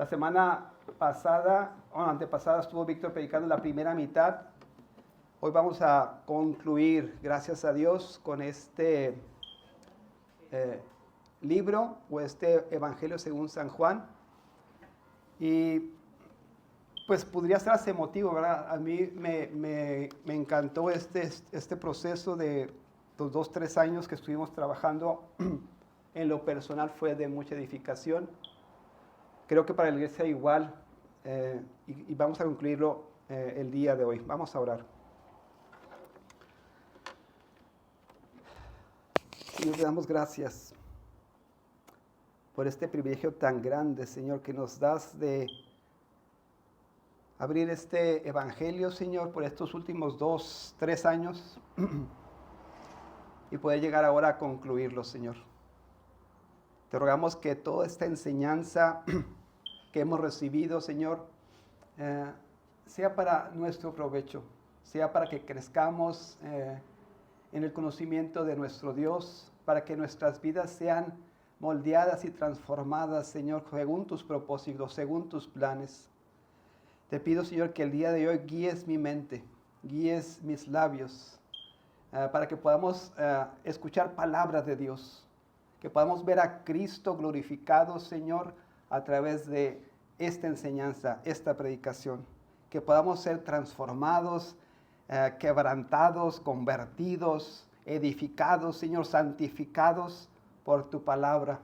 La semana pasada, o antepasada, estuvo Víctor predicando la primera mitad. Hoy vamos a concluir, gracias a Dios, con este libro o este Evangelio según San Juan. Y pues podría ser hasta emotivo, ¿verdad? A mí me encantó este proceso de los 2-3 años que estuvimos trabajando. En lo personal fue de mucha edificación. Creo que para la iglesia igual, y vamos a concluirlo el día de hoy. Vamos a orar. Señor, te damos gracias por este privilegio tan grande, Señor, que nos das de abrir este evangelio, Señor, por estos últimos 2-3 años y poder llegar ahora a concluirlo, Señor. Te rogamos que toda esta enseñanza que hemos recibido, Señor, sea para nuestro provecho, sea para que crezcamos en el conocimiento de nuestro Dios, para que nuestras vidas sean moldeadas y transformadas, Señor, según tus propósitos, según tus planes. Te pido, Señor, que el día de hoy guíes mi mente, guíes mis labios, para que podamos escuchar palabras de Dios, que podamos ver a Cristo glorificado, Señor, a través de esta enseñanza, esta predicación, que podamos ser transformados, quebrantados, convertidos, edificados, Señor, santificados por tu palabra,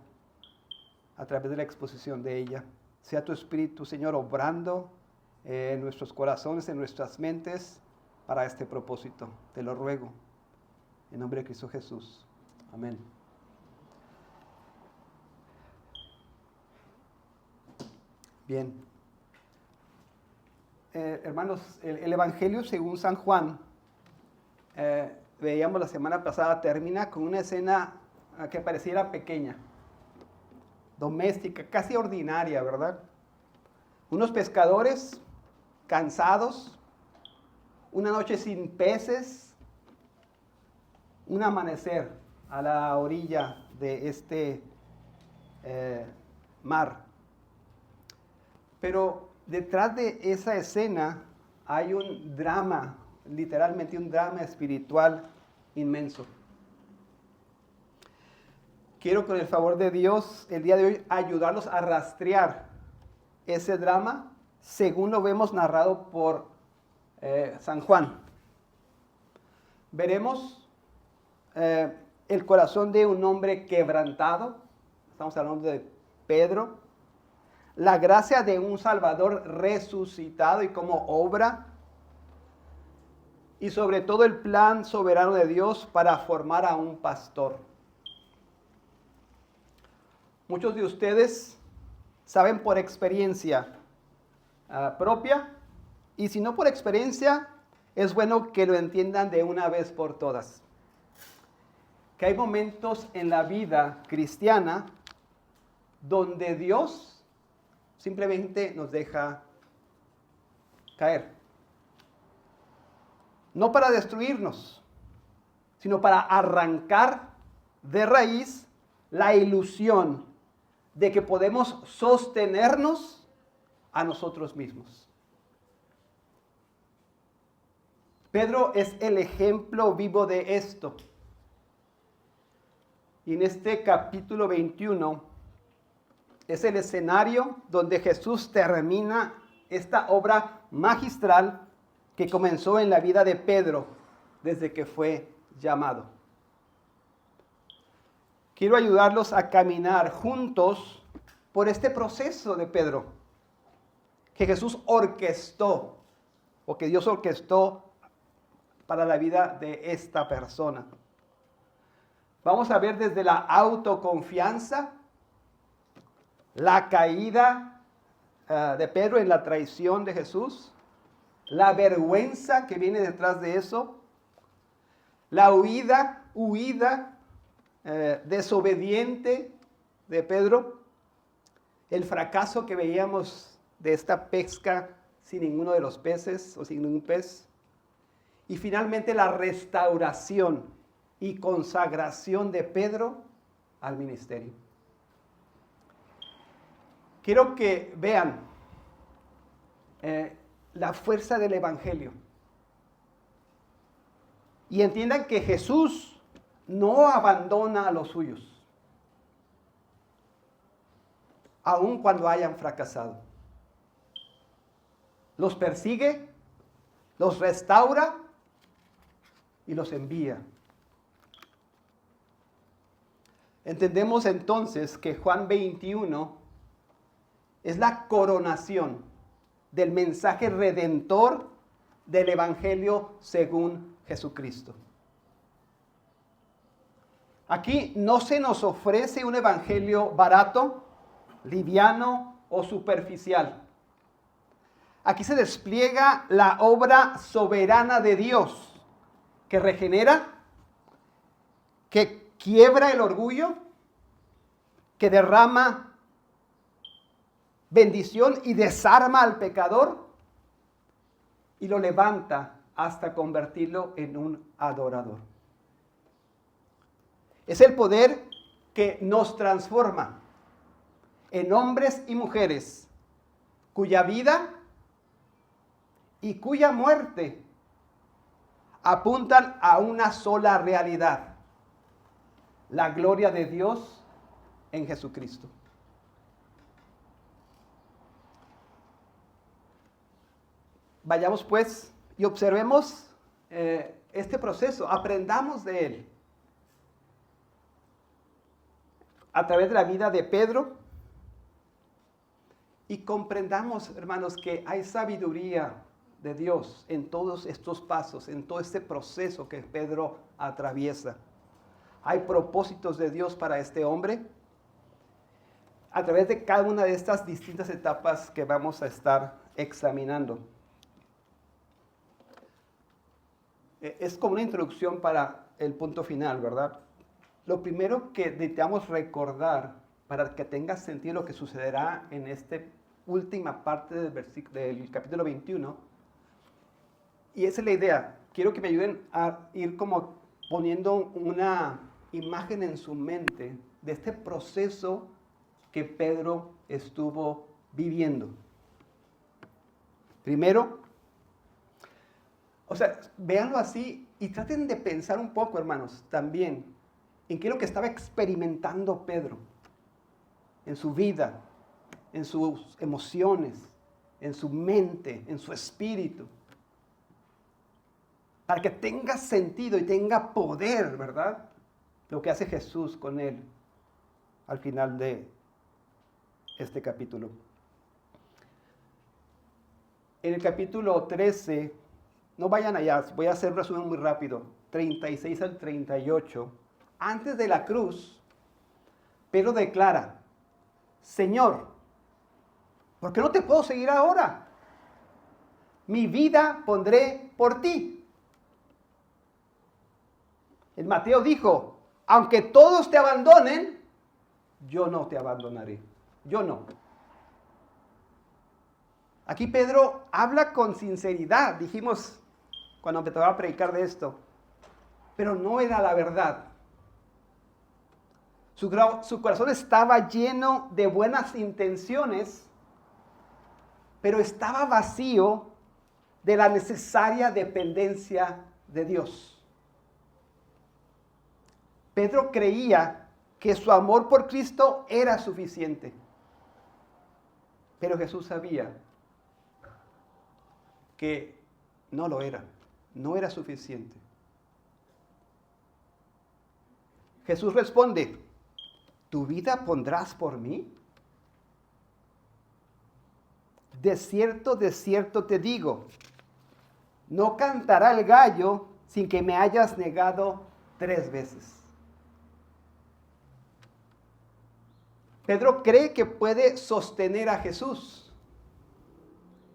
a través de la exposición de ella. Sea tu Espíritu, Señor, obrando en nuestros corazones, en nuestras mentes, para este propósito. Te lo ruego, en nombre de Cristo Jesús. Amén. Bien. Hermanos, el Evangelio según San Juan, veíamos la semana pasada, termina con una escena que pareciera pequeña, doméstica, casi ordinaria, ¿verdad? Unos pescadores cansados, una noche sin peces, un amanecer a la orilla de este mar. Pero detrás de esa escena hay un drama, literalmente un drama espiritual inmenso. Quiero con el favor de Dios el día de hoy ayudarlos a rastrear ese drama según lo vemos narrado por San Juan. Veremos el corazón de un hombre quebrantado, estamos hablando de Pedro, la gracia de un Salvador resucitado y como obra, y sobre todo el plan soberano de Dios para formar a un pastor. Muchos de ustedes saben por experiencia propia, y si no por experiencia, es bueno que lo entiendan de una vez por todas. Que hay momentos en la vida cristiana donde Dios simplemente nos deja caer. No para destruirnos, sino para arrancar de raíz la ilusión de que podemos sostenernos a nosotros mismos. Pedro es el ejemplo vivo de esto. Y en este capítulo 21 es el escenario donde Jesús termina esta obra magistral que comenzó en la vida de Pedro desde que fue llamado. Quiero ayudarlos a caminar juntos por este proceso de Pedro que Jesús orquestó o que Dios orquestó para la vida de esta persona. Vamos a ver desde la autoconfianza, la caída de Pedro en la traición de Jesús, la vergüenza que viene detrás de eso, la huida desobediente de Pedro, el fracaso que veíamos de esta pesca sin ninguno de los peces o sin ningún pez, y finalmente la restauración y consagración de Pedro al ministerio. quiero que vean la fuerza del Evangelio. Y entiendan que Jesús no abandona a los suyos, aun cuando hayan fracasado. Los persigue, los restaura y los envía. Entendemos entonces que Juan 21 es la coronación del mensaje redentor del Evangelio según Jesucristo. Aquí no se nos ofrece un evangelio barato, liviano o superficial. Aquí se despliega la obra soberana de Dios que regenera, que quiebra el orgullo, que derrama bendición y desarma al pecador y lo levanta hasta convertirlo en un adorador. Es el poder que nos transforma en hombres y mujeres cuya vida y cuya muerte apuntan a una sola realidad: la gloria de Dios en Jesucristo. Vayamos pues y observemos este proceso, aprendamos de él. A través de la vida de Pedro, y comprendamos, hermanos, que hay sabiduría de Dios en todos estos pasos, en todo este proceso que Pedro atraviesa. Hay propósitos de Dios para este hombre a través de cada una de estas distintas etapas que vamos a estar examinando. Es como una introducción para el punto final, ¿verdad? Lo primero que necesitamos recordar para que tenga sentido lo que sucederá en esta última parte del capítulo 21, y esa es la idea. Quiero que me ayuden a ir como poniendo una imagen en su mente de este proceso que Pedro estuvo viviendo. Primero, véanlo así y traten de pensar un poco, hermanos, también en qué es lo que estaba experimentando Pedro en su vida, en sus emociones, en su mente, en su espíritu. Para que tenga sentido y tenga poder, ¿verdad? Lo que hace Jesús con él al final de este capítulo. En el capítulo 13, no vayan allá, voy a hacer un resumen muy rápido, 36 al 38. Antes de la cruz, Pedro declara: Señor, ¿por qué no te puedo seguir ahora? Mi vida pondré por ti. El Mateo dijo: aunque todos te abandonen, yo no te abandonaré. Yo no. Aquí Pedro habla con sinceridad, dijimos cuando empezaba a predicar de esto, pero no era la verdad. Su corazón estaba lleno de buenas intenciones, pero estaba vacío de la necesaria dependencia de Dios. Pedro creía que su amor por Cristo era suficiente, pero Jesús sabía que no lo era, no era suficiente. Jesús responde: ¿tu vida pondrás por mí? De cierto te digo, no cantará el gallo sin que me hayas negado 3 veces. Pedro cree que puede sostener a Jesús.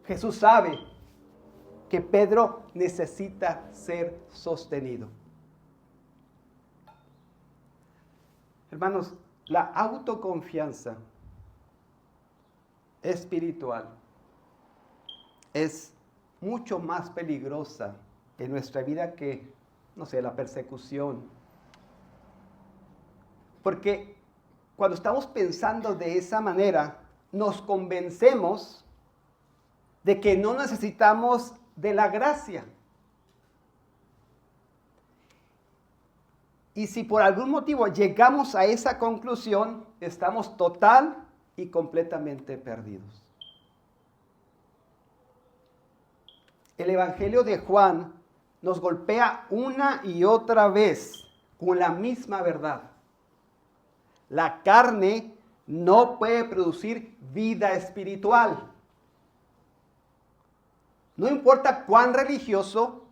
Jesús sabe que Pedro necesita ser sostenido. Hermanos, la autoconfianza espiritual es mucho más peligrosa en nuestra vida que, la persecución. Porque cuando estamos pensando de esa manera, nos convencemos de que no necesitamos de la gracia. Y si por algún motivo llegamos a esa conclusión, estamos total y completamente perdidos. El Evangelio de Juan nos golpea una y otra vez con la misma verdad. La carne no puede producir vida espiritual. No importa cuán religioso,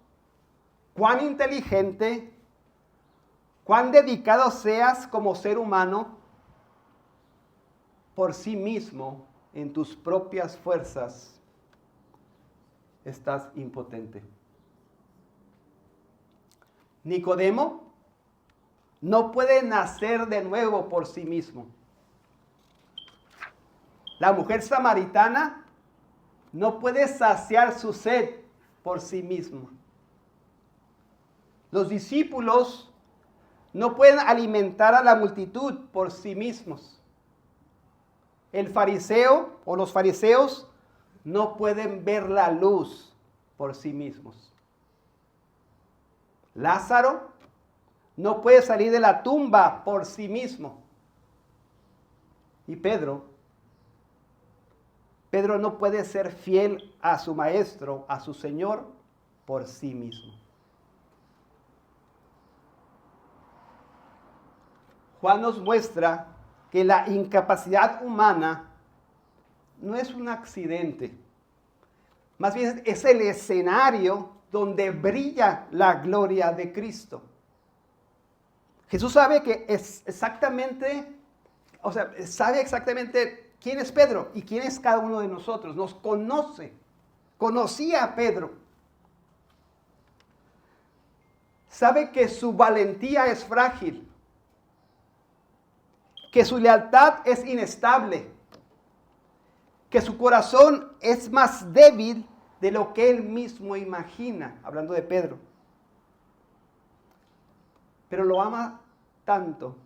cuán inteligente, cuán dedicado seas como ser humano, por sí mismo, en tus propias fuerzas, estás impotente. Nicodemo no puede nacer de nuevo por sí mismo. La mujer samaritana no puede saciar su sed por sí misma. Los discípulos no pueden alimentar a la multitud por sí mismos. El fariseo o los fariseos no pueden ver la luz por sí mismos. Lázaro no puede salir de la tumba por sí mismo. Y Pedro no puede ser fiel a su maestro, a su Señor, por sí mismo. Juan nos muestra que la incapacidad humana no es un accidente. Más bien es el escenario donde brilla la gloria de Cristo. Jesús sabe que es exactamente, sabe exactamente quién es Pedro y quién es cada uno de nosotros. Nos conoce. Conocía a Pedro. Sabe que su valentía es frágil, que su lealtad es inestable, que su corazón es más débil de lo que él mismo imagina, hablando de Pedro. Pero lo ama tanto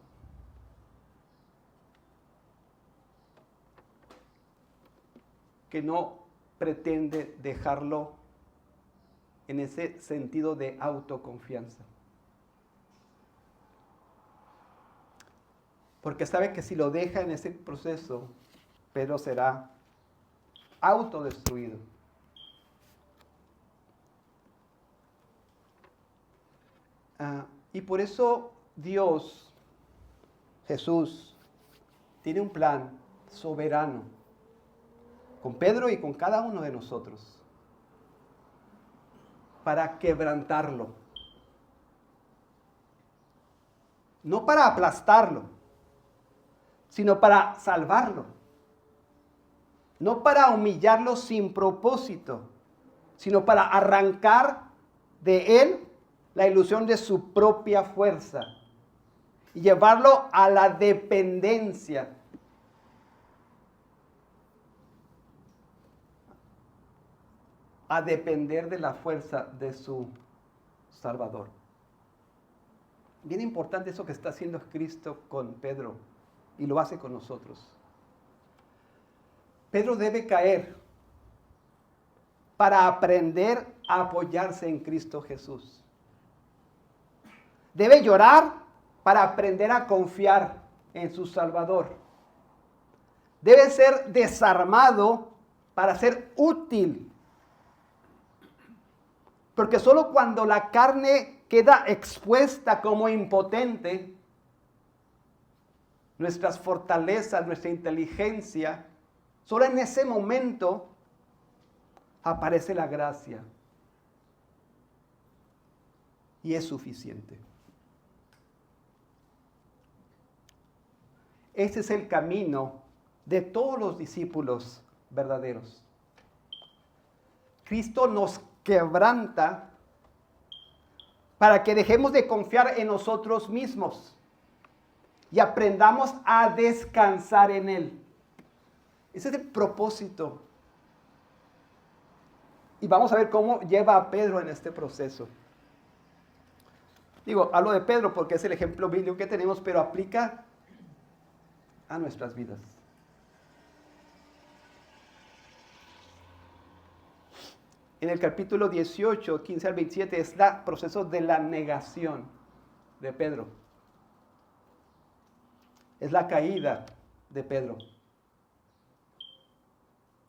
que no pretende dejarlo en ese sentido de autoconfianza. Porque sabe que si lo deja en ese proceso, Pedro será autodestruido. Y por eso Dios, Jesús, tiene un plan soberano con Pedro y con cada uno de nosotros para quebrantarlo. No para aplastarlo, sino para salvarlo. No para humillarlo sin propósito, sino para arrancar de él la ilusión de su propia fuerza y llevarlo a la dependencia. A depender de la fuerza de su Salvador. Bien importante eso que está haciendo Cristo con Pedro y lo hace con nosotros. Pedro debe caer para aprender a apoyarse en Cristo Jesús. Debe llorar para aprender a confiar en su Salvador. Debe ser desarmado para ser útil. Porque solo cuando la carne queda expuesta como impotente, nuestras fortalezas, nuestra inteligencia, solo en ese momento aparece la gracia. Y es suficiente. Ese es el camino de todos los discípulos verdaderos. Cristo nos quebranta para que dejemos de confiar en nosotros mismos y aprendamos a descansar en Él. Ese es el propósito. Y vamos a ver cómo lleva a Pedro en este proceso. Hablo de Pedro porque es el ejemplo bíblico que tenemos, pero aplica a nuestras vidas. en el capítulo 18, 15 al 27, es el proceso de la negación de Pedro. Es la caída de Pedro.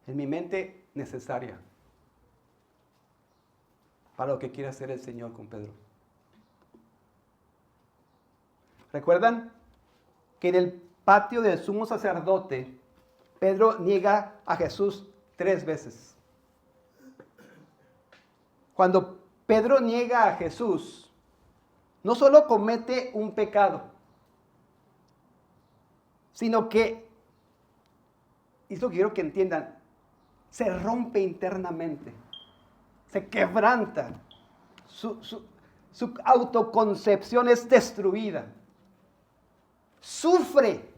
En mi mente, necesaria para lo que quiere hacer el Señor con Pedro. ¿Recuerdan que en el patio del sumo sacerdote, Pedro niega a Jesús 3 veces? Cuando Pedro niega a Jesús, no solo comete un pecado, sino que, y esto quiero que entiendan, se rompe internamente, se quebranta, su autoconcepción es destruida, sufre.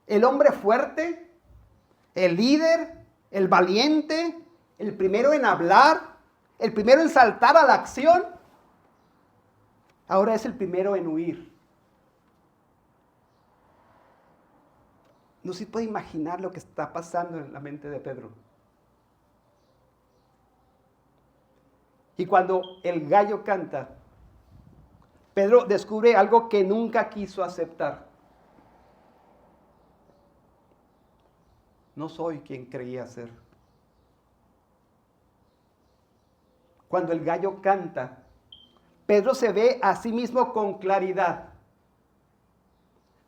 El hombre fuerte, el líder, el valiente, el primero en hablar, el primero en saltar a la acción, ahora es el primero en huir. No se puede imaginar lo que está pasando en la mente de Pedro. Y cuando el gallo canta, Pedro descubre algo que nunca quiso aceptar. No soy quien creía ser. Cuando el gallo canta, Pedro se ve a sí mismo con claridad.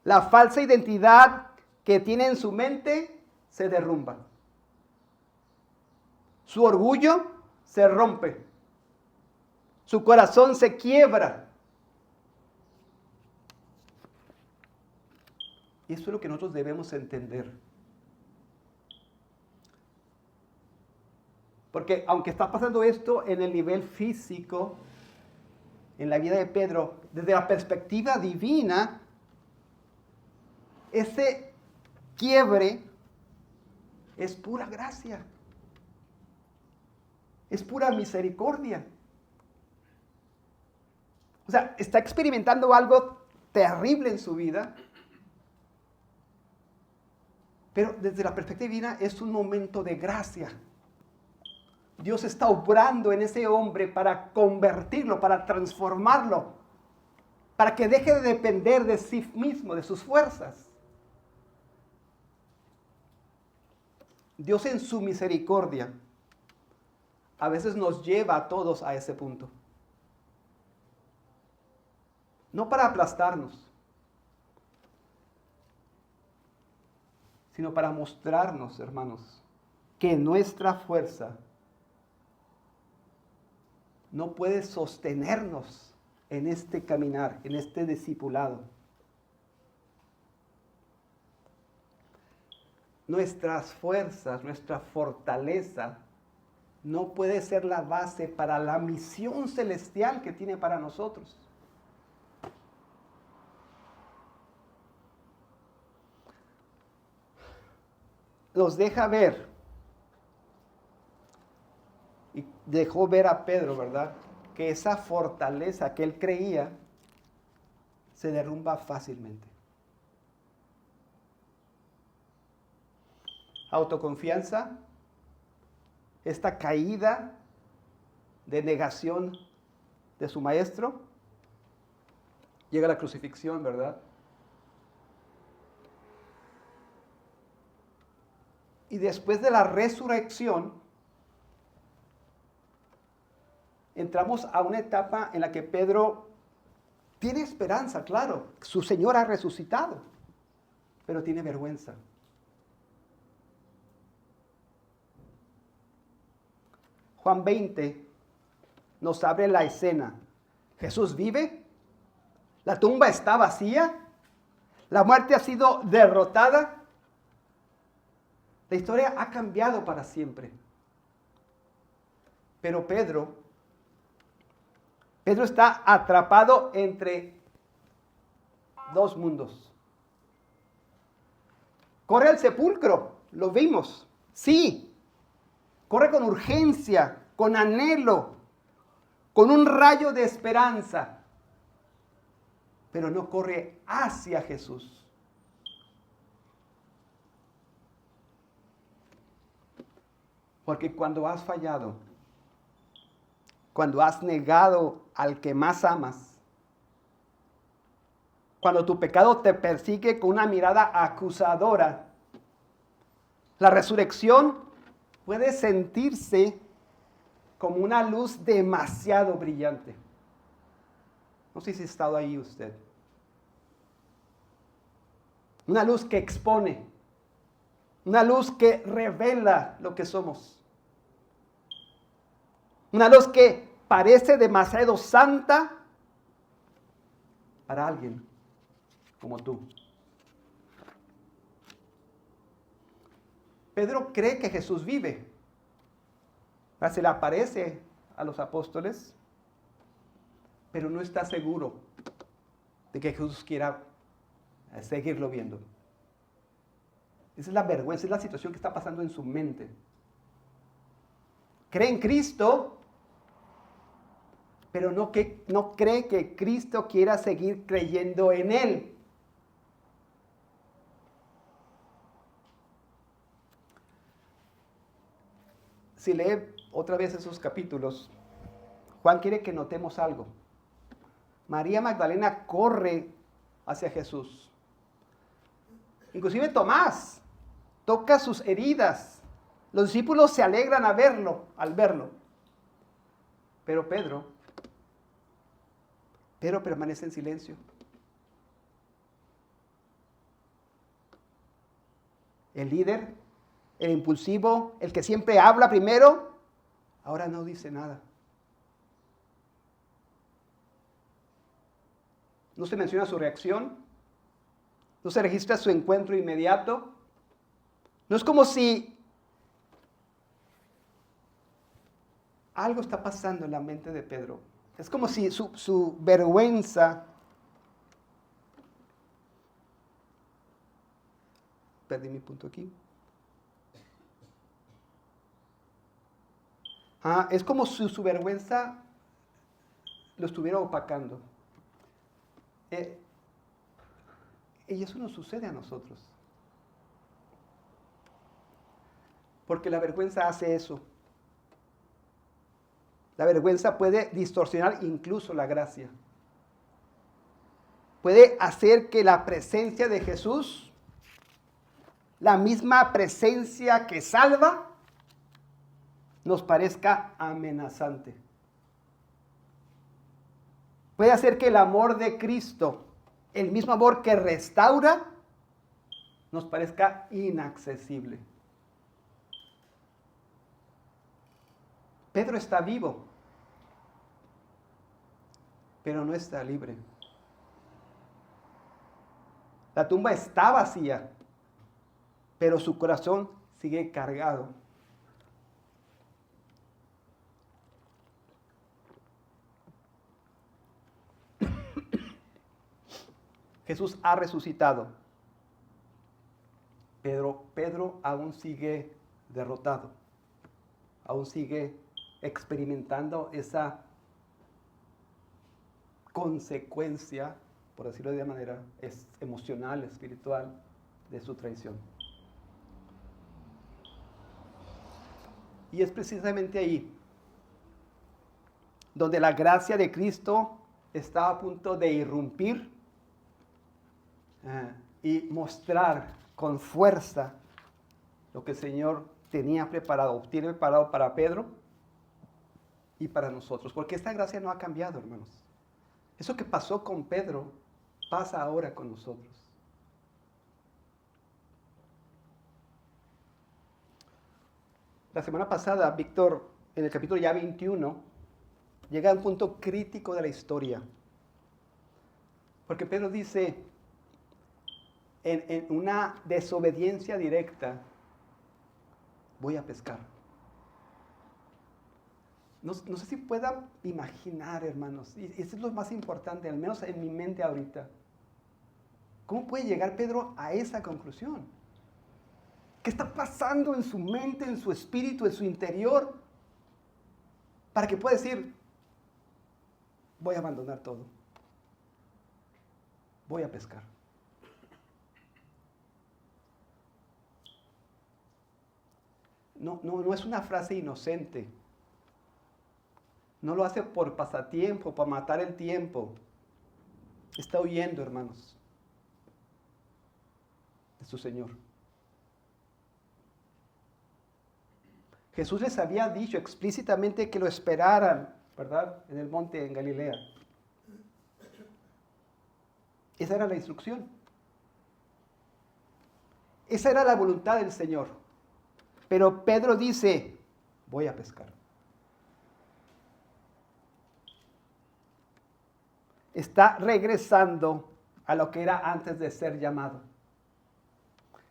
La falsa identidad que tiene en su mente se derrumba. Su orgullo se rompe. Su corazón se quiebra. Y eso es lo que nosotros debemos entender. Porque aunque está pasando esto en el nivel físico, en la vida de Pedro, desde la perspectiva divina, ese quiebre es pura gracia. Es pura misericordia. O sea, está experimentando algo terrible en su vida, pero desde la perspectiva divina es un momento de gracia. Dios está obrando en ese hombre para convertirlo, para transformarlo, para que deje de depender de sí mismo, de sus fuerzas. Dios en su misericordia a veces nos lleva a todos a ese punto. No para aplastarnos, sino para mostrarnos, hermanos, que nuestra fuerza no puede sostenernos en este caminar, en este discipulado. Nuestras fuerzas, nuestra fortaleza, no puede ser la base para la misión celestial que tiene para nosotros. Nos deja ver, y dejó ver a Pedro, ¿verdad?, que esa fortaleza que él creía se derrumba fácilmente. Autoconfianza, esta caída de negación de su maestro, llega a la crucifixión, ¿verdad? Y después de la resurrección, entramos a una etapa en la que Pedro tiene esperanza, claro. Su Señor ha resucitado, pero tiene vergüenza. Juan 20 nos abre la escena. Jesús vive, la tumba está vacía, la muerte ha sido derrotada. La historia ha cambiado para siempre. Pero Pedro está atrapado entre dos mundos. Corre al sepulcro, lo vimos, sí. Corre con urgencia, con anhelo, con un rayo de esperanza. Pero no corre hacia Jesús. Porque cuando has fallado, cuando has negado al que más amas, cuando tu pecado te persigue con una mirada acusadora, la resurrección puede sentirse como una luz demasiado brillante. No sé si ha estado ahí usted. Una luz que expone, una luz que revela lo que somos. Una luz que parece demasiado santa para alguien como tú. Pedro cree que Jesús vive. Se le aparece a los apóstoles, pero no está seguro de que Jesús quiera seguirlo viendo. Esa es la vergüenza, es la situación que está pasando en su mente. Cree en Cristo, pero no cree que Cristo quiera seguir creyendo en Él. Si lee otra vez esos capítulos, Juan quiere que notemos algo. María Magdalena corre hacia Jesús. Inclusive Tomás toca sus heridas. Los discípulos se alegran al verlo. Pero Pedro permanece en silencio. El líder, el impulsivo, el que siempre habla primero, ahora no dice nada. No se menciona su reacción, no se registra su encuentro inmediato. No es como si algo está pasando en la mente de Pedro. Es como si su vergüenza, perdí mi punto aquí. Es como si su vergüenza lo estuviera opacando. Y eso nos sucede a nosotros. Porque la vergüenza hace eso. La vergüenza puede distorsionar incluso la gracia. Puede hacer que la presencia de Jesús, la misma presencia que salva, nos parezca amenazante. Puede hacer que el amor de Cristo, el mismo amor que restaura, nos parezca inaccesible. Pedro está vivo, pero no está libre. La tumba está vacía, pero su corazón sigue cargado. Jesús ha resucitado, pero Pedro aún sigue derrotado, aún sigue experimentando esa consecuencia, por decirlo de una manera, emocional, espiritual, de su traición. Y es precisamente ahí donde la gracia de Cristo está a punto de irrumpir y mostrar con fuerza lo que el Señor tiene preparado para Pedro y para nosotros. Porque esta gracia no ha cambiado, hermanos. Eso que pasó con Pedro pasa ahora con nosotros. La semana pasada, Víctor, en el capítulo ya 21, llega a un punto crítico de la historia. Porque Pedro dice, en una desobediencia directa, voy a pescar. No sé si pueda imaginar, hermanos, y eso es lo más importante, al menos en mi mente ahorita. ¿Cómo puede llegar Pedro a esa conclusión? ¿Qué está pasando en su mente, en su espíritu, en su interior? Para que pueda decir, voy a abandonar todo. Voy a pescar. no es una frase inocente. No lo hace por pasatiempo, para matar el tiempo. Está huyendo, hermanos, de su Señor. Jesús les había dicho explícitamente que lo esperaran, ¿verdad? En el monte en Galilea. Esa era la instrucción. Esa era la voluntad del Señor. Pero Pedro dice, voy a pescar. Está regresando a lo que era antes de ser llamado.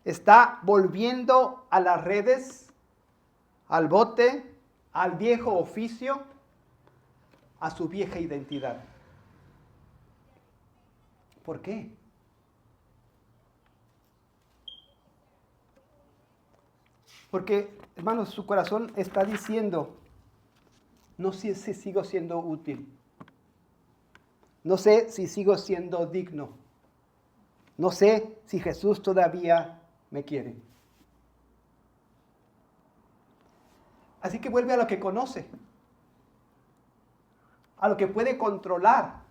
Está volviendo a las redes, al bote, al viejo oficio, a su vieja identidad. ¿Por qué? Porque, hermanos, su corazón está diciendo, no sé si sigo siendo útil. No sé si sigo siendo digno. No sé si Jesús todavía me quiere. Así que vuelve a lo que conoce, a lo que puede controlar,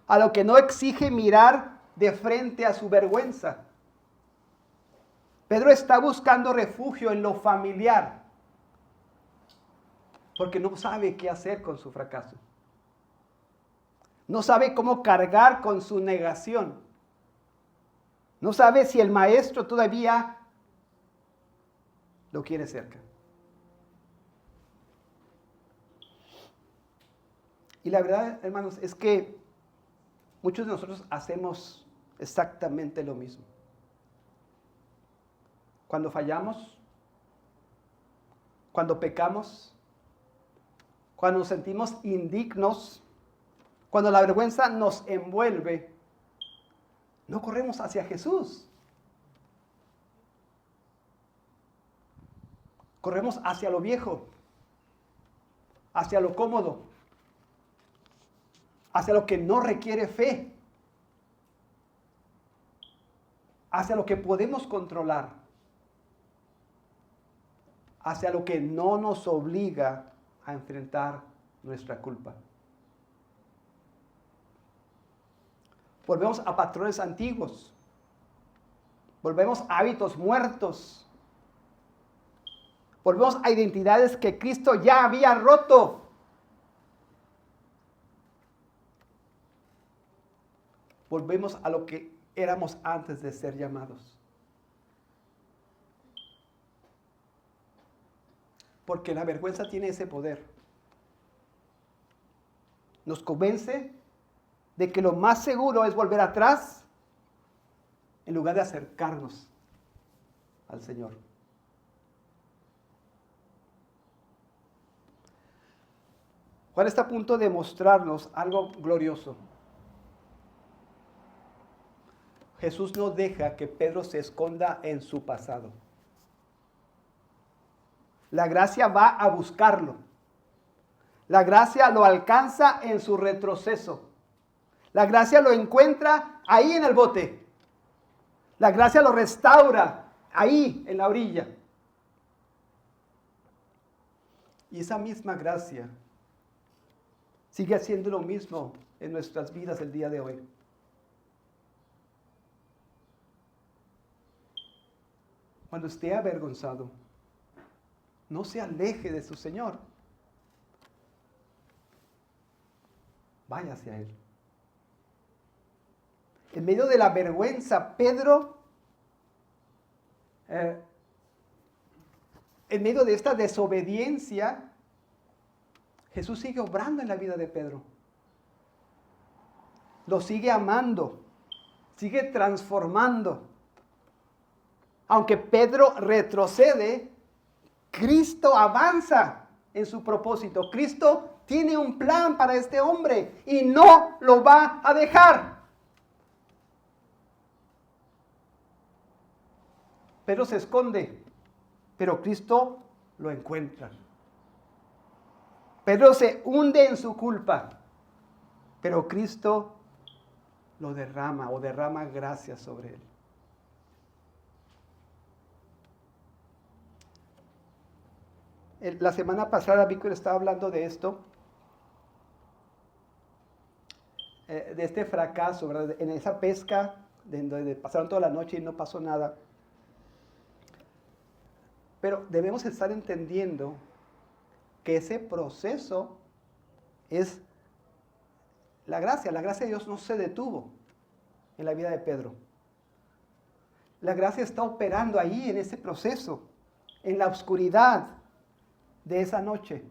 a lo que no exige mirar de frente a su vergüenza. Pedro está buscando refugio en lo familiar, porque no sabe qué hacer con su fracaso. No sabe cómo cargar con su negación. No sabe si el maestro todavía lo quiere cerca. Y la verdad, hermanos, es que muchos de nosotros hacemos exactamente lo mismo. Cuando fallamos, cuando pecamos, cuando nos sentimos indignos, cuando la vergüenza nos envuelve, no corremos hacia Jesús. Corremos hacia lo viejo, hacia lo cómodo, hacia lo que no requiere fe, hacia lo que podemos controlar, hacia lo que no nos obliga a enfrentar nuestra culpa. Volvemos a patrones antiguos. Volvemos a hábitos muertos. Volvemos a identidades que Cristo ya había roto. Volvemos a lo que éramos antes de ser llamados. Porque la vergüenza tiene ese poder. Nos convence de que lo más seguro es volver atrás en lugar de acercarnos al Señor. Juan está a punto de mostrarnos algo glorioso. Jesús no deja que Pedro se esconda en su pasado. La gracia va a buscarlo. La gracia lo alcanza en su retroceso. La gracia lo encuentra ahí en el bote. La gracia lo restaura ahí en la orilla. Y esa misma gracia sigue haciendo lo mismo en nuestras vidas el día de hoy. Cuando esté avergonzado, no se aleje de su Señor. Vaya hacia Él. En medio de la vergüenza, Pedro, en medio de esta desobediencia, Jesús sigue obrando en la vida de Pedro. Lo sigue amando, sigue transformando. Aunque Pedro retrocede, Cristo avanza en su propósito. Cristo tiene un plan para este hombre y no lo va a dejar. Pedro se esconde, pero Cristo lo encuentra. Pedro se hunde en su culpa, pero Cristo lo derrama o derrama gracia sobre él. La semana pasada Víctor estaba hablando de esto, de este fracaso, ¿verdad? En esa pesca, donde pasaron toda la noche y no pasó nada. Pero debemos estar entendiendo que ese proceso es la gracia. La gracia de Dios no se detuvo en la vida de Pedro. La gracia está operando ahí en ese proceso, en la oscuridad de esa noche,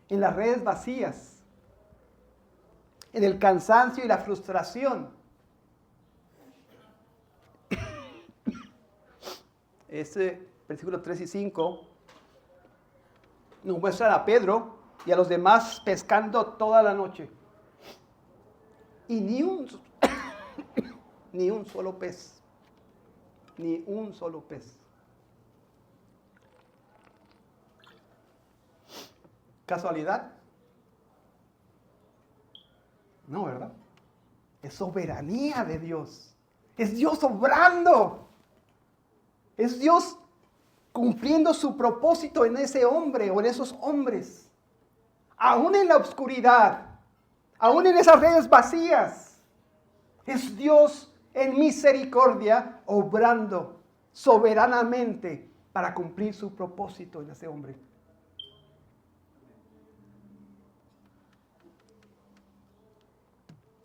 en las redes vacías, en el cansancio y la frustración. Versículos 3 y 5 nos muestran a Pedro y a los demás pescando toda la noche. Y ni un solo pez. Ni un solo pez. ¿Casualidad? No, ¿verdad? Es soberanía de Dios. Es Dios obrando. Es Dios cumpliendo su propósito en ese hombre o en esos hombres. Aún en la oscuridad, aún en esas redes vacías, es Dios en misericordia obrando soberanamente para cumplir su propósito en ese hombre.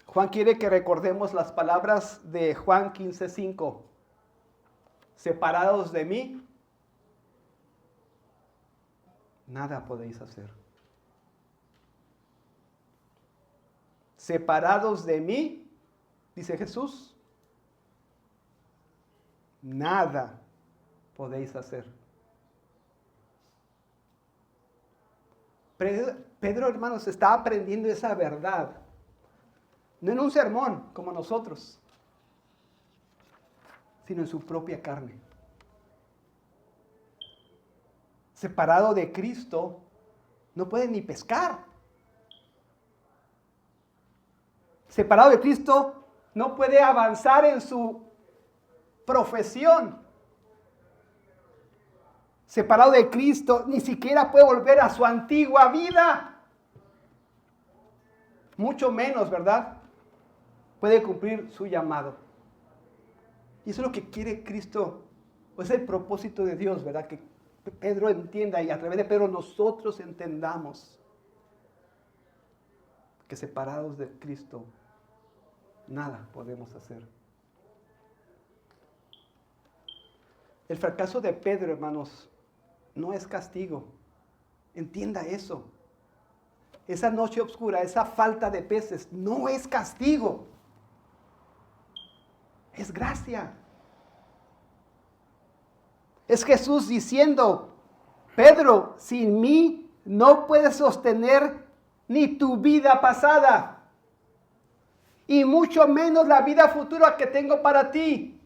Juan quiere que recordemos las palabras de Juan 15:5. Separados de mí, nada podéis hacer. Separados de mí, dice Jesús, nada podéis hacer. Pedro, hermanos, está aprendiendo esa verdad. No en un sermón como nosotros, sino en su propia carne. Separado de Cristo, no puede ni pescar. Separado de Cristo, no puede avanzar en su profesión. Separado de Cristo, ni siquiera puede volver a su antigua vida. Mucho menos, ¿verdad? Puede cumplir su llamado. Y eso es lo que quiere Cristo, o es el propósito de Dios, ¿verdad? Que Pedro entienda y a través de Pedro nosotros entendamos que separados de Cristo nada podemos hacer. El fracaso de Pedro, hermanos, no es castigo. Entienda eso. Esa noche oscura, esa falta de peces, no es castigo. Es gracia. Es Jesús diciendo, Pedro, sin mí no puedes sostener ni tu vida pasada, y mucho menos la vida futura que tengo para ti.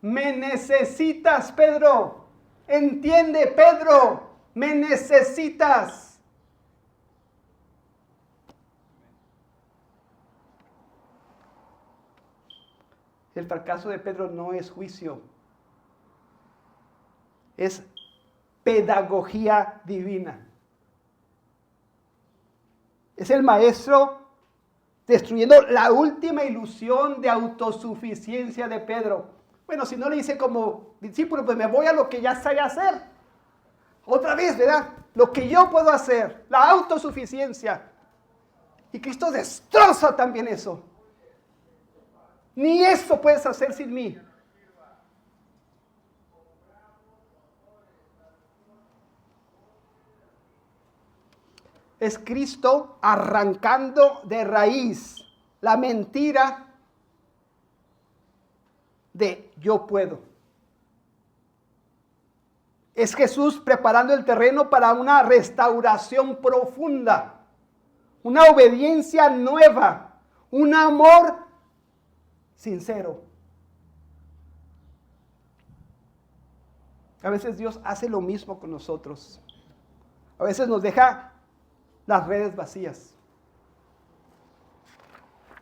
Me necesitas, Pedro. Entiende, Pedro, me necesitas. El fracaso de Pedro no es juicio, es pedagogía divina. Es el maestro destruyendo la última ilusión de autosuficiencia de Pedro. Bueno, si no le dice como discípulo, pues me voy a lo que ya sé hacer. Otra vez, ¿verdad? Lo que yo puedo hacer, la autosuficiencia. Y Cristo destroza también eso. Ni eso puedes hacer sin mí. Es Cristo arrancando de raíz la mentira de yo puedo. Es Jesús preparando el terreno para una restauración profunda, una obediencia nueva, un amor sincero. A veces Dios hace lo mismo con nosotros. A veces nos deja las redes vacías.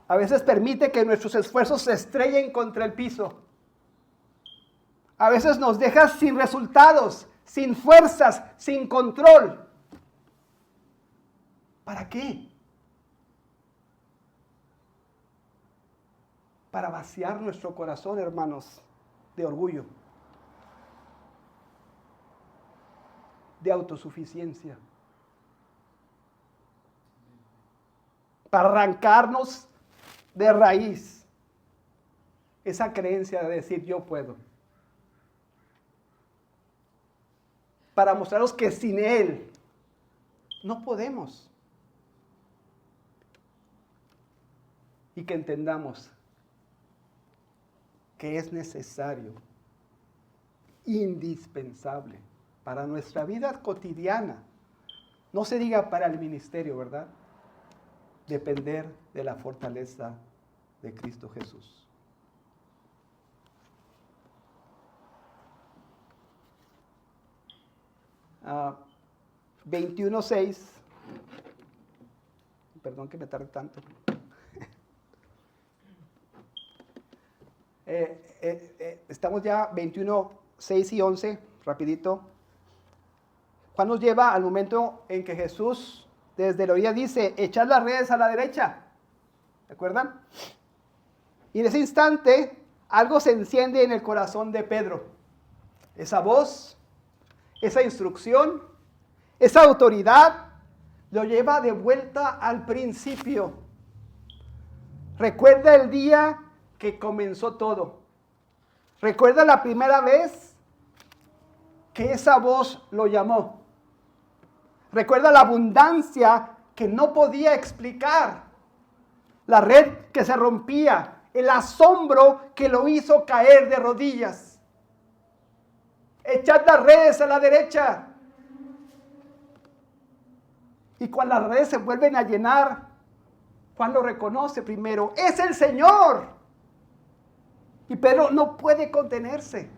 A veces permite que nuestros esfuerzos se estrellen contra el piso. A veces nos deja sin resultados, sin fuerzas, sin control. ¿Para qué? Para vaciar nuestro corazón, hermanos, de orgullo, de autosuficiencia, para arrancarnos de raíz esa creencia de decir yo puedo, para mostraros que sin Él no podemos, y que entendamos que es necesario, indispensable para nuestra vida cotidiana, no se diga para el ministerio, ¿verdad? Depender de la fortaleza de Cristo Jesús. Uh, 21:6. Perdón que me tarde tanto. Estamos ya 21:6 y 11, rapidito. Juan nos lleva al momento en que Jesús desde la orilla dice, echad las redes a la derecha. ¿Se acuerdan? Y en ese instante algo se enciende en el corazón de Pedro. Esa voz, esa instrucción, esa autoridad lo lleva de vuelta al principio. Recuerda el día que comenzó todo. Recuerda la primera vez que esa voz lo llamó. Recuerda la abundancia que no podía explicar. La red que se rompía. El asombro que lo hizo caer de rodillas. Echad las redes a la derecha. Y cuando las redes se vuelven a llenar, Juan lo reconoce primero. ¡Es el Señor! Y Pedro no puede contenerse.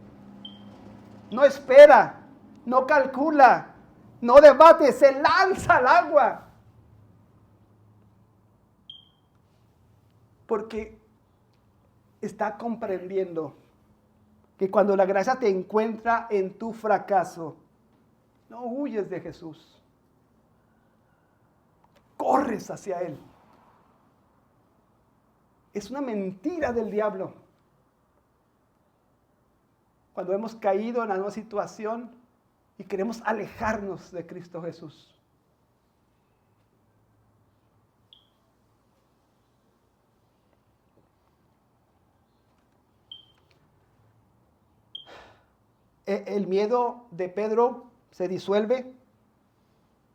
No espera, no calcula, no debate, se lanza al agua. Porque está comprendiendo que cuando la gracia te encuentra en tu fracaso, no huyes de Jesús. Corres hacia Él. Es una mentira del diablo. Cuando hemos caído en alguna situación y queremos alejarnos de Cristo Jesús. El miedo de Pedro se disuelve,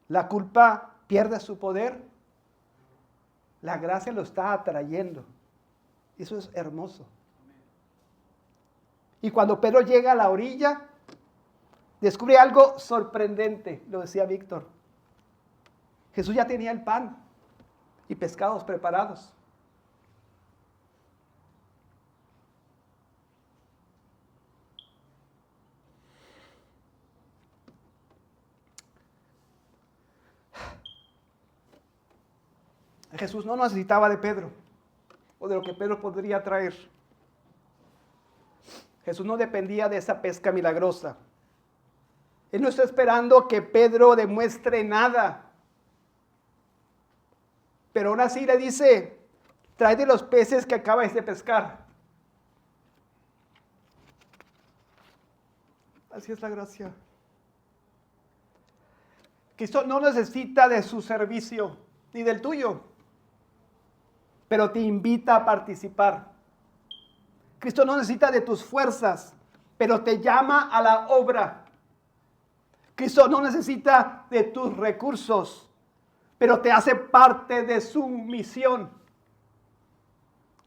la culpa pierde su poder, la gracia lo está atrayendo. Eso es hermoso. Y cuando Pedro llega a la orilla, descubre algo sorprendente, lo decía Víctor. Jesús ya tenía el pan y pescados preparados. Jesús no necesitaba de Pedro o de lo que Pedro podría traer. Jesús no dependía de esa pesca milagrosa. Él no está esperando que Pedro demuestre nada. Pero aún así le dice, trae de los peces que acabas de pescar. Así es la gracia. Cristo no necesita de su servicio ni del tuyo, pero te invita a participar. Cristo no necesita de tus fuerzas, pero te llama a la obra. Cristo no necesita de tus recursos, pero te hace parte de su misión.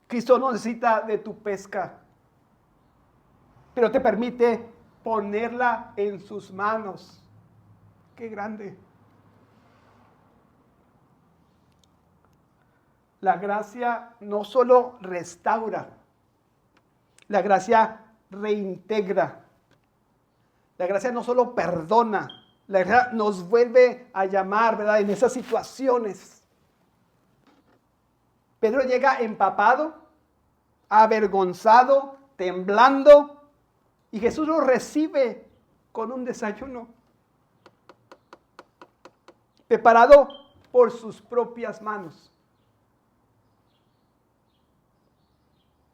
Cristo no necesita de tu pesca, pero te permite ponerla en sus manos. ¡Qué grande! La gracia no solo restaura, la gracia reintegra. La gracia no solo perdona, la gracia nos vuelve a llamar, ¿verdad? En esas situaciones. Pedro llega empapado, avergonzado, temblando, y Jesús lo recibe con un desayuno preparado por sus propias manos.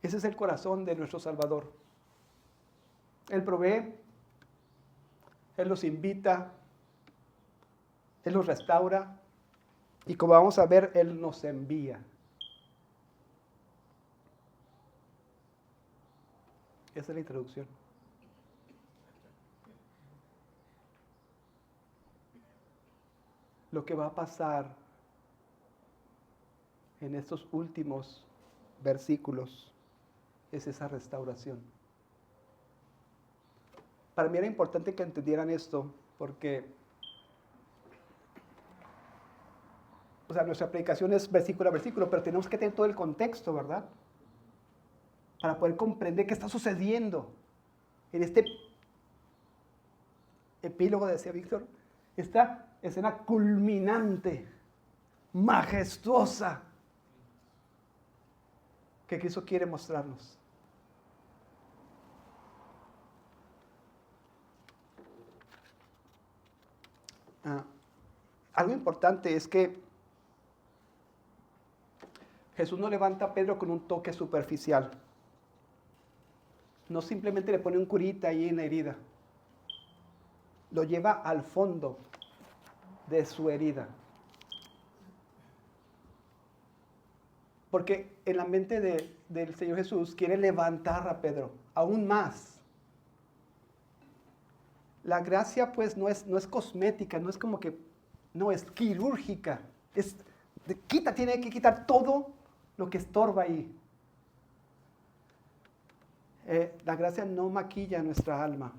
Ese es el corazón de nuestro Salvador. Él provee, Él los invita, Él los restaura y como vamos a ver, Él nos envía. Esa es la introducción. Lo que va a pasar en estos últimos versículos es esa restauración. Para mí era importante que entendieran esto porque, nuestra predicación es versículo a versículo, pero tenemos que tener todo el contexto, ¿verdad? Para poder comprender qué está sucediendo en este epílogo, decía Víctor, esta escena culminante, majestuosa, que Cristo quiere mostrarnos. Algo importante es que Jesús no levanta a Pedro con un toque superficial. No simplemente le pone un curita ahí en la herida. Lo lleva al fondo de su herida. Porque en la mente del Señor Jesús quiere levantar a Pedro aún más. La gracia pues no es cosmética, no es como que, no, es quirúrgica. Tiene que quitar todo lo que estorba ahí. La gracia no maquilla nuestra alma.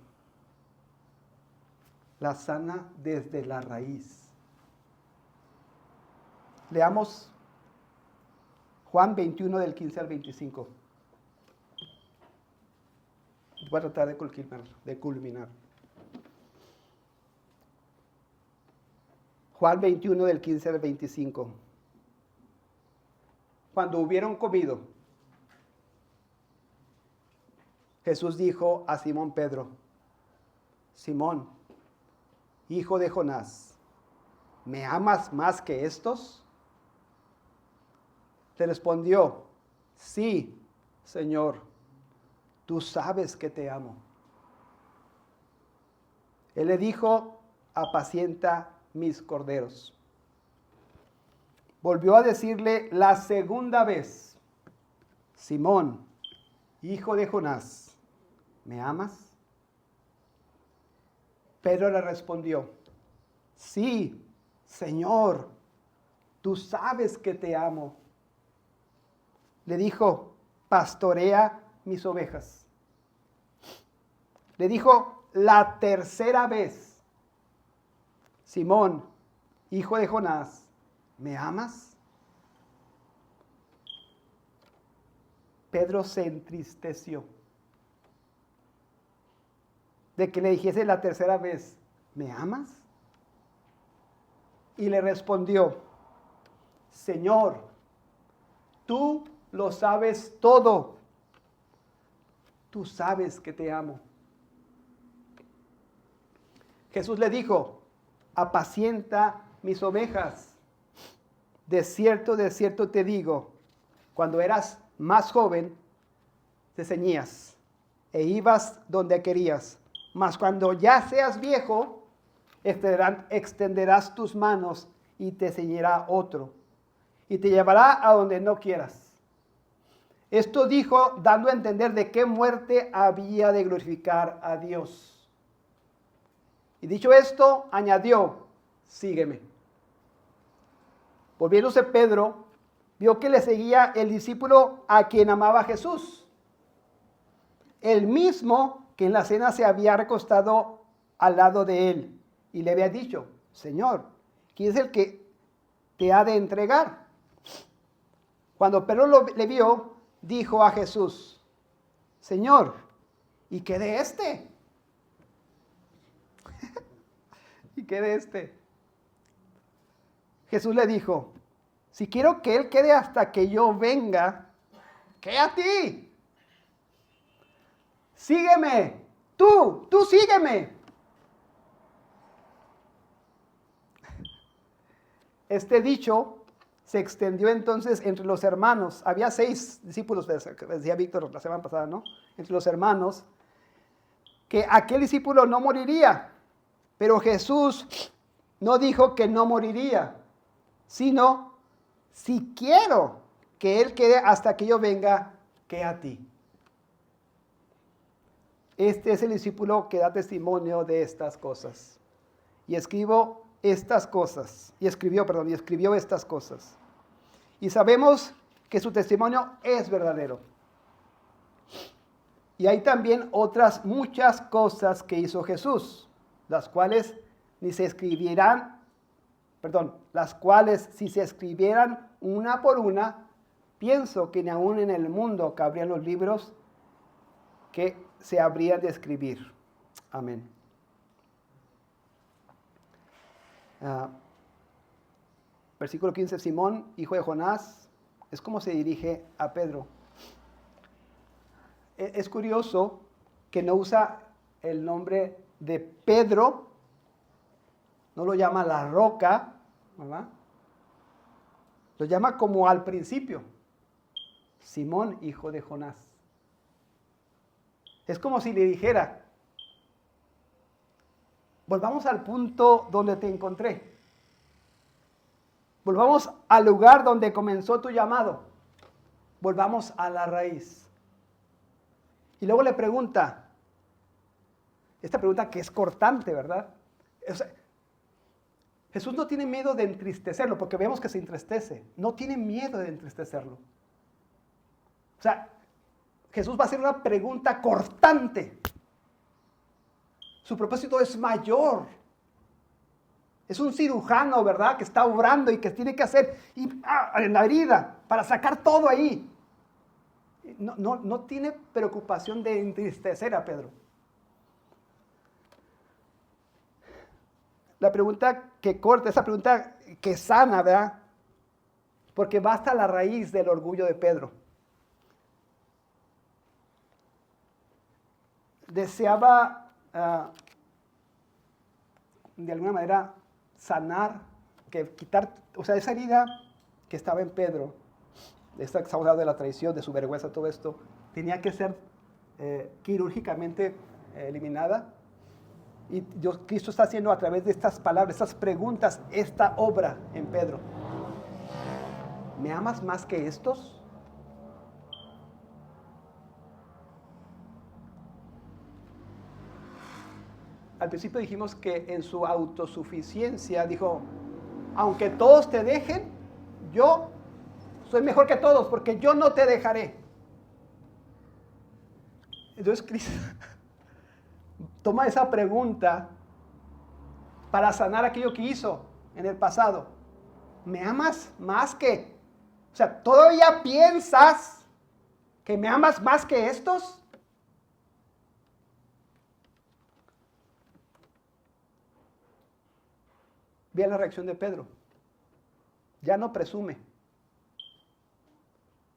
La sana desde la raíz. Leamos Juan 21 del 15 al 25. Voy a tratar de culminar. Juan 21 del 15 al 25. Cuando hubieron comido, Jesús dijo a Simón Pedro: Simón, hijo de Jonás, ¿me amas más que estos? Le respondió: sí, Señor, tú sabes que te amo. Él le dijo: apacienta mis corderos. Volvió a decirle la segunda vez: Simón, hijo de Jonás, ¿me amas? Pedro le respondió: sí, Señor, tú sabes que te amo. Le dijo: pastorea mis ovejas. Le dijo la tercera vez: Simón, hijo de Jonás, ¿me amas? Pedro se entristeció de que le dijese la tercera vez: ¿me amas? Y le respondió: Señor, tú lo sabes todo. Tú sabes que te amo. Jesús le dijo: apacienta mis ovejas. De cierto te digo, cuando eras más joven, te ceñías e ibas donde querías. Mas cuando ya seas viejo, extenderás tus manos y te ceñirá otro, y te llevará a donde no quieras. Esto dijo dando a entender de qué muerte había de glorificar a Dios. Y dicho esto, añadió: sígueme. Volviéndose Pedro, vio que le seguía el discípulo a quien amaba Jesús, el mismo que en la cena se había recostado al lado de él, y le había dicho: Señor, ¿quién es el que te ha de entregar? Cuando Pedro le vio, dijo a Jesús: Señor, ¿y qué de este? ¿Y qué de este? Jesús le dijo: si quiero que él quede hasta que yo venga, ¿qué a ti? Sígueme, tú sígueme. Este dicho se extendió entonces entre los hermanos. Había 6 discípulos, decía Víctor la semana pasada, ¿no? Entre los hermanos, que aquel discípulo no moriría. Pero Jesús no dijo que no moriría, sino, si quiero que Él quede hasta que yo venga, que a ti. Este es el discípulo que da testimonio de estas cosas. Y escribió estas cosas. Y escribió estas cosas. Y sabemos que su testimonio es verdadero. Y hay también otras muchas cosas que hizo Jesús, las cuales si se escribieran una por una, pienso que ni aún en el mundo cabrían los libros que se habrían de escribir. Amén. Versículo 15, Simón, hijo de Jonás, es como se dirige a Pedro. Es curioso que no usa el nombre de Pedro, no lo llama la roca, ¿verdad? Lo llama como al principio, Simón, hijo de Jonás. Es como si le dijera, volvamos al punto donde te encontré. Volvamos al lugar donde comenzó tu llamado. Volvamos a la raíz. Y luego le pregunta, esta pregunta que es cortante, ¿verdad? O sea, Jesús no tiene miedo de entristecerlo, porque vemos que se entristece. No tiene miedo de entristecerlo. O sea, Jesús va a hacer una pregunta cortante. Su propósito es mayor. Es un cirujano, ¿verdad? Que está obrando y que tiene que hacer en la herida para sacar todo ahí. No tiene preocupación de entristecer a Pedro. La pregunta que corta, esa pregunta que sana, ¿verdad? Porque va hasta la raíz del orgullo de Pedro. Deseaba, de alguna manera, sanar, quitar, o sea, esa herida que estaba en Pedro, esta que estamos hablando de la traición, de su vergüenza, todo esto, tenía que ser quirúrgicamente eliminada. Y Cristo está haciendo a través de estas palabras, estas preguntas, esta obra en Pedro. ¿Me amas más que estos? Al principio dijimos que en su autosuficiencia dijo, aunque todos te dejen, yo soy mejor que todos porque yo no te dejaré. Entonces Cristo toma esa pregunta para sanar aquello que hizo en el pasado. ¿Me amas más que? O sea, ¿todavía piensas que me amas más que estos? Vean la reacción de Pedro. Ya no presume.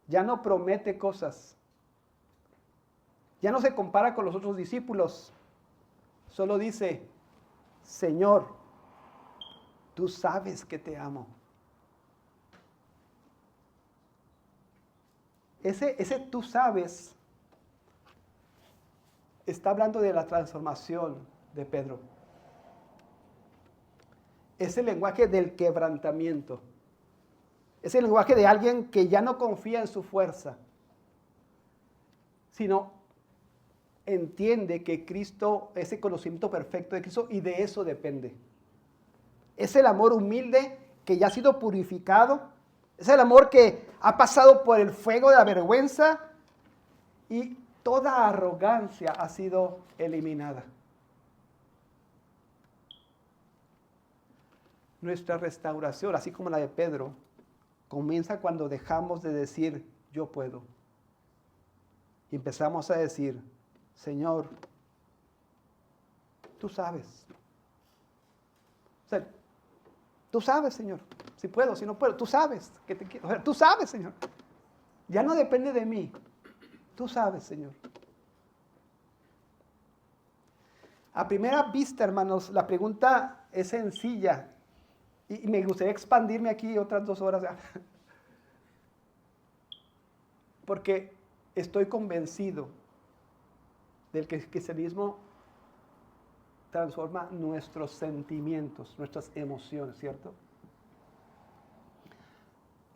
Ya no promete cosas. Ya no se compara con los otros discípulos. Solo dice, Señor, tú sabes que te amo. Ese tú sabes está hablando de la transformación de Pedro. Es el lenguaje del quebrantamiento. Es el lenguaje de alguien que ya no confía en su fuerza, sino entiende que Cristo, ese conocimiento perfecto de Cristo, y de eso depende. Es el amor humilde que ya ha sido purificado. Es el amor que ha pasado por el fuego de la vergüenza y toda arrogancia ha sido eliminada. Nuestra restauración, así como la de Pedro, comienza cuando dejamos de decir yo puedo y empezamos a decir, Señor, tú sabes. O sea, tú sabes, Señor, si puedo, si no puedo, tú sabes que te quiero. O sea, tú sabes, Señor. Ya no depende de mí. Tú sabes, Señor. A primera vista, hermanos, la pregunta es sencilla. Y me gustaría expandirme aquí otras 2 horas. Porque estoy convencido del que el cristianismo transforma nuestros sentimientos, nuestras emociones, ¿cierto?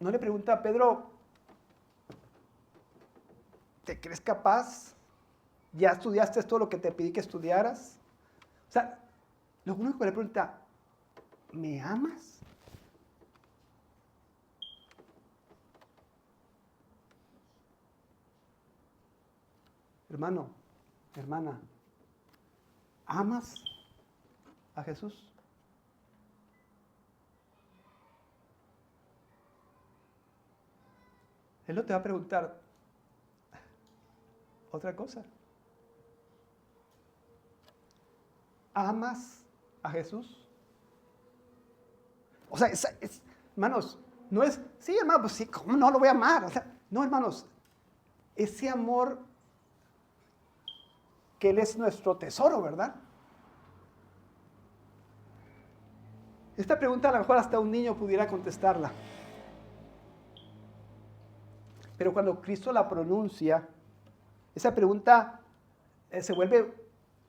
No le pregunta a Pedro, ¿te crees capaz? ¿Ya estudiaste todo lo que te pedí que estudiaras? O sea, lo único que le pregunta, ¿me amas? Hermano, hermana, ¿amas a Jesús? Él no te va a preguntar otra cosa. ¿Amas a Jesús? O sea, hermanos, no es, sí, hermano, pues sí, ¿cómo no lo voy a amar? O sea, no, hermanos, ese amor que Él es nuestro tesoro, ¿verdad? Esta pregunta a lo mejor hasta un niño pudiera contestarla. Pero cuando Cristo la pronuncia, esa pregunta se vuelve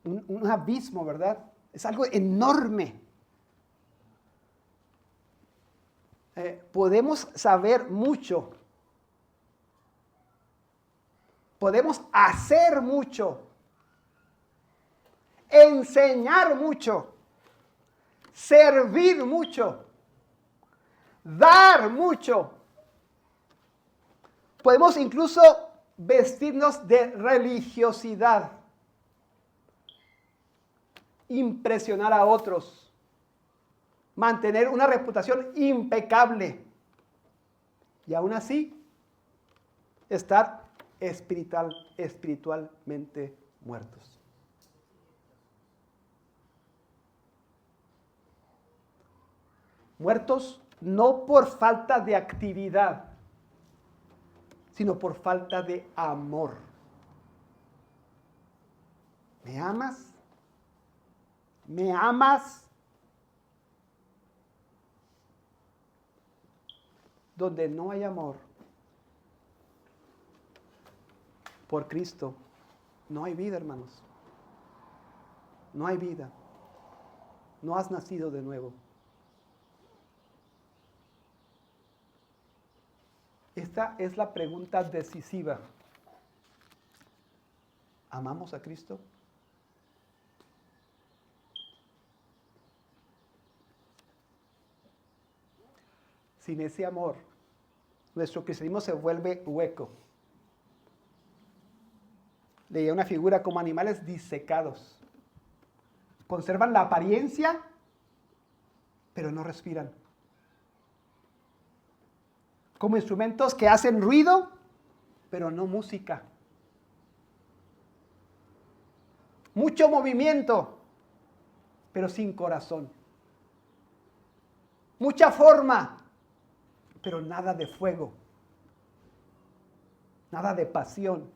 un abismo, ¿verdad? Es algo enorme. Podemos saber mucho. Podemos hacer mucho. Enseñar mucho. Servir mucho. Dar mucho. Podemos incluso vestirnos de religiosidad. Impresionar a otros. Mantener una reputación impecable. Y aún así, estar espiritualmente muertos. Muertos no por falta de actividad, sino por falta de amor. ¿Me amas? ¿Me amas? Donde no hay amor por Cristo, no hay vida, hermanos. No hay vida. No has nacido de nuevo. Esta es la pregunta decisiva. ¿Amamos a Cristo? Sin ese amor, nuestro cristianismo se vuelve hueco. Leía una figura como animales disecados. Conservan la apariencia, pero no respiran. Como instrumentos que hacen ruido, pero no música. Mucho movimiento, pero sin corazón. Mucha forma, pero nada de fuego. Nada de pasión.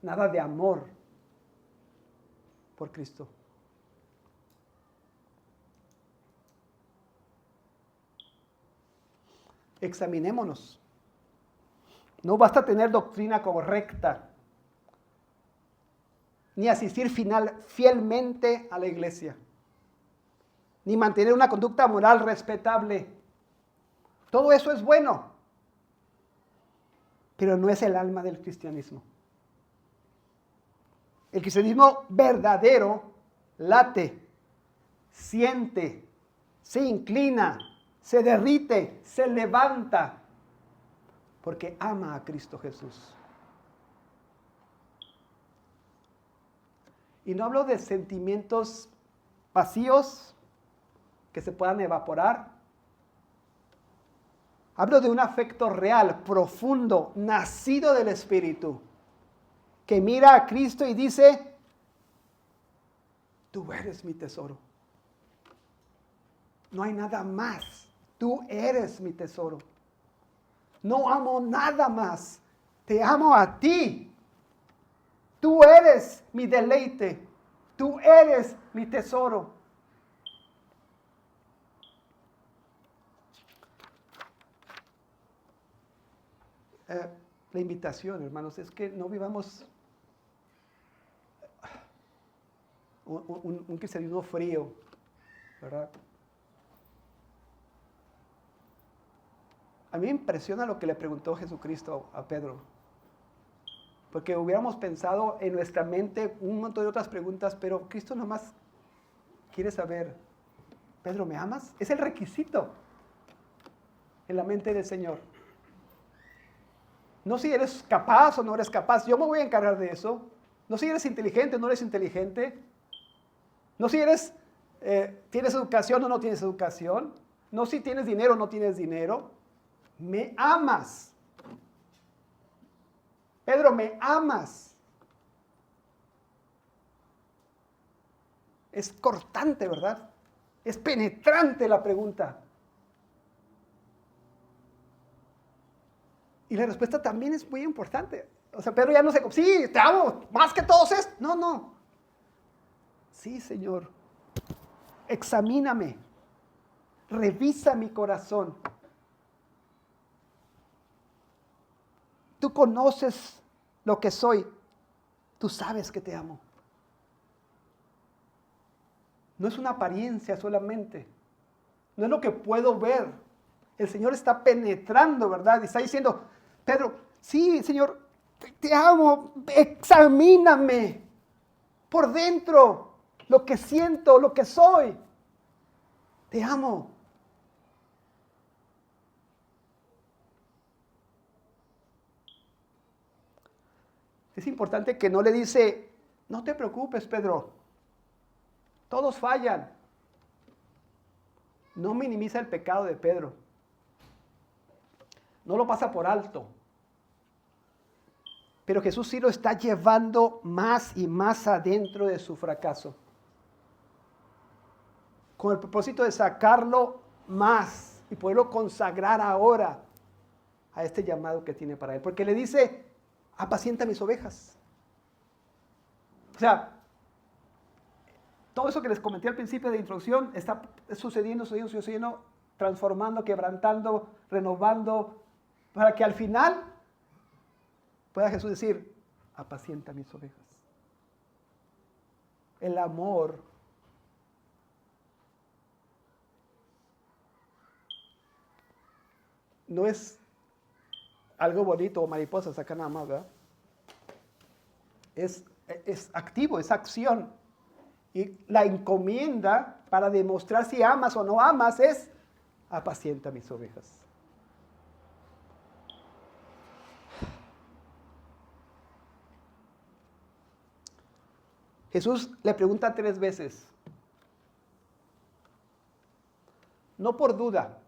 Nada de amor por Cristo. Examinémonos. No basta tener doctrina correcta, ni asistir fielmente a la iglesia, ni mantener una conducta moral respetable. Todo eso es bueno, pero no es el alma del cristianismo. El cristianismo verdadero late, siente, se inclina, se derrite, se levanta, porque ama a Cristo Jesús. Y no hablo de sentimientos vacíos que se puedan evaporar. Hablo de un afecto real, profundo, nacido del Espíritu, que mira a Cristo y dice, tú eres mi tesoro. No hay nada más. Tú eres mi tesoro. No amo nada más. Te amo a ti. Tú eres mi deleite. Tú eres mi tesoro. la invitación, hermanos, es que no vivamos un cristianismo frío, ¿verdad? A mí me impresiona lo que le preguntó Jesucristo a Pedro, porque hubiéramos pensado en nuestra mente un montón de otras preguntas, pero Cristo nomás quiere saber, Pedro, ¿me amas? Es el requisito en la mente del Señor. No si eres capaz o no eres capaz, yo me voy a encargar de eso. No si eres inteligente o no eres inteligente. No si tienes educación o no tienes educación. No si tienes dinero o no tienes dinero. Me amas. Pedro, ¿me amas? Es cortante, ¿verdad? Es penetrante la pregunta. Y la respuesta también es muy importante. O sea, Pedro ya no se... Sí, te amo, más que todos estos. No, no. Sí, Señor. Examíname. Revisa mi corazón. Tú conoces lo que soy. Tú sabes que te amo. No es una apariencia solamente. No es lo que puedo ver. El Señor está penetrando, ¿verdad? Y está diciendo, Pedro, sí, Señor, te amo. Examíname por dentro lo que siento, lo que soy. Te amo. Es importante que no le dice, no te preocupes, Pedro. Todos fallan. No minimiza el pecado de Pedro. No lo pasa por alto. Pero Jesús sí lo está llevando más y más adentro de su fracaso. Con el propósito de sacarlo más y poderlo consagrar ahora a este llamado que tiene para él. Porque le dice, apacienta mis ovejas. O sea, todo eso que les comenté al principio de introducción está sucediendo, transformando, quebrantando, renovando, para que al final pueda Jesús decir, apacienta mis ovejas. El amor no es algo bonito o mariposas acá nada más, ¿verdad? Es activo, es acción. Y la encomienda para demostrar si amas o no amas es apacienta mis ovejas. Jesús le pregunta 3 veces. No por duda,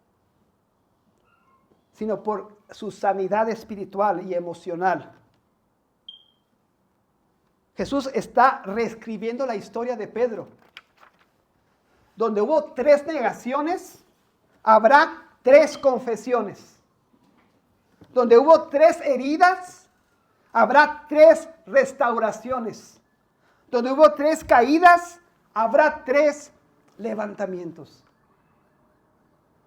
sino por su sanidad espiritual y emocional. Jesús está reescribiendo la historia de Pedro. Donde hubo 3 negaciones, habrá 3 confesiones. Donde hubo 3 heridas, habrá 3 restauraciones. Donde hubo 3 caídas, habrá 3 levantamientos.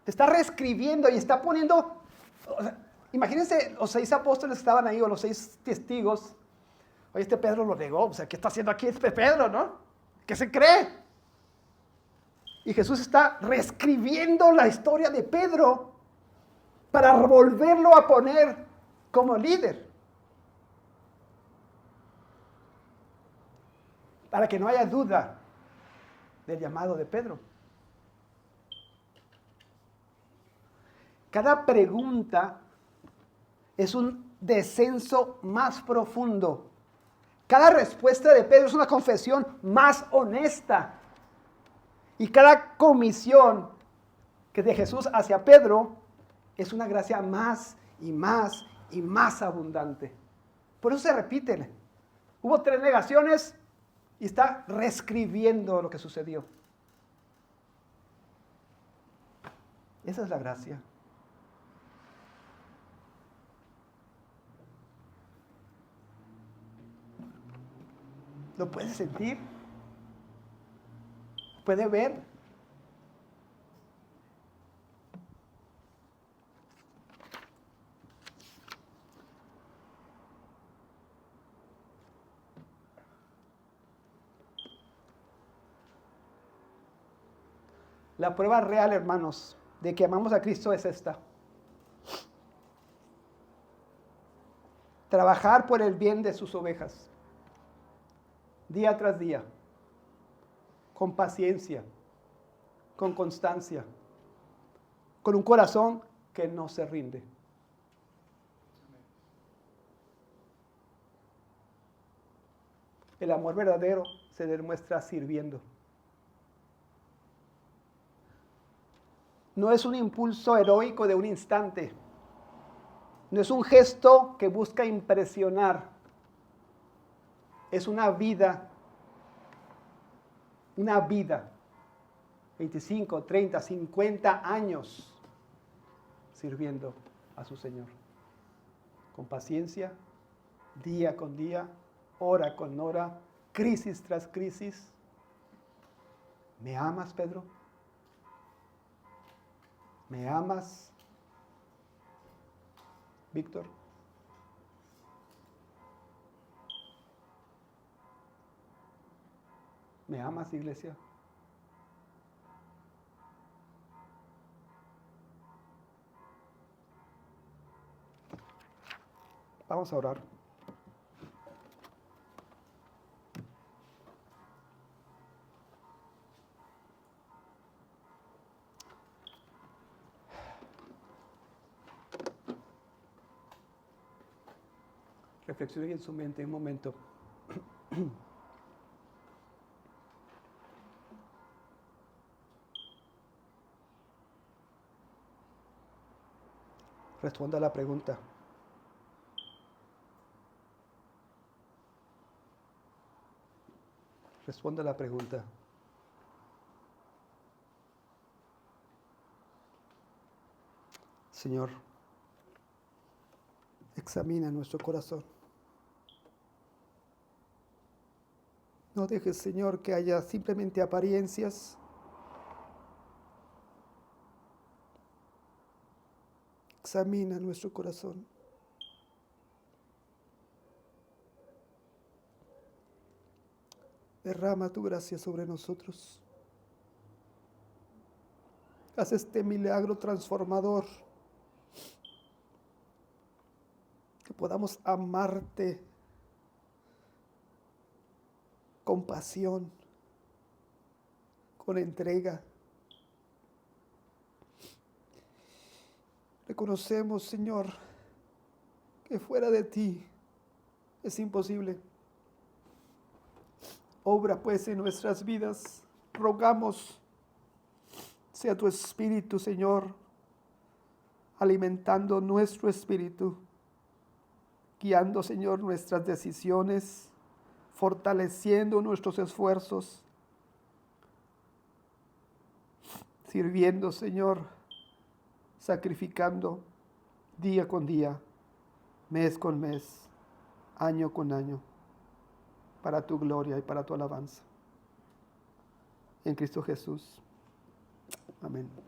Está reescribiendo y está poniendo... O sea, imagínense los 6 apóstoles que estaban ahí, o los 6 testigos. Oye, este Pedro lo negó. O sea, ¿qué está haciendo aquí este Pedro, no? ¿Qué se cree? Y Jesús está reescribiendo la historia de Pedro para volverlo a poner como líder. Para que no haya duda del llamado de Pedro. Cada pregunta es un descenso más profundo. Cada respuesta de Pedro es una confesión más honesta. Y cada comisión que de Jesús hacia Pedro es una gracia más y más y más abundante. Por eso se repiten. Hubo 3 negaciones y está reescribiendo lo que sucedió. Esa es la gracia. ¿Lo puedes sentir? ¿Puede ver? La prueba real, hermanos, de que amamos a Cristo es esta. Trabajar por el bien de sus ovejas, día tras día, con paciencia, con constancia, con un corazón que no se rinde. El amor verdadero se demuestra sirviendo. No es un impulso heroico de un instante. No es un gesto que busca impresionar. Es una vida. 25, 30, 50 años sirviendo a su Señor. Con paciencia, día con día, hora con hora, crisis tras crisis. ¿Me amas, Pedro? ¿Me amas, Víctor? ¿Me amas, iglesia? Vamos a orar. Reflexione en su mente un momento. Responda a la pregunta. Responda a la pregunta. Señor, examina nuestro corazón. No dejes, Señor, que haya simplemente apariencias. Examina nuestro corazón. Derrama tu gracia sobre nosotros. Haz este milagro transformador. Que podamos amarte con pasión, con entrega. Reconocemos, Señor, que fuera de ti es imposible. Obra pues en nuestras vidas. Rogamos, sea tu espíritu, Señor, alimentando nuestro espíritu, guiando, Señor, nuestras decisiones, fortaleciendo nuestros esfuerzos, sirviendo, Señor, sacrificando día con día, mes con mes, año con año, para tu gloria y para tu alabanza. En Cristo Jesús. Amén.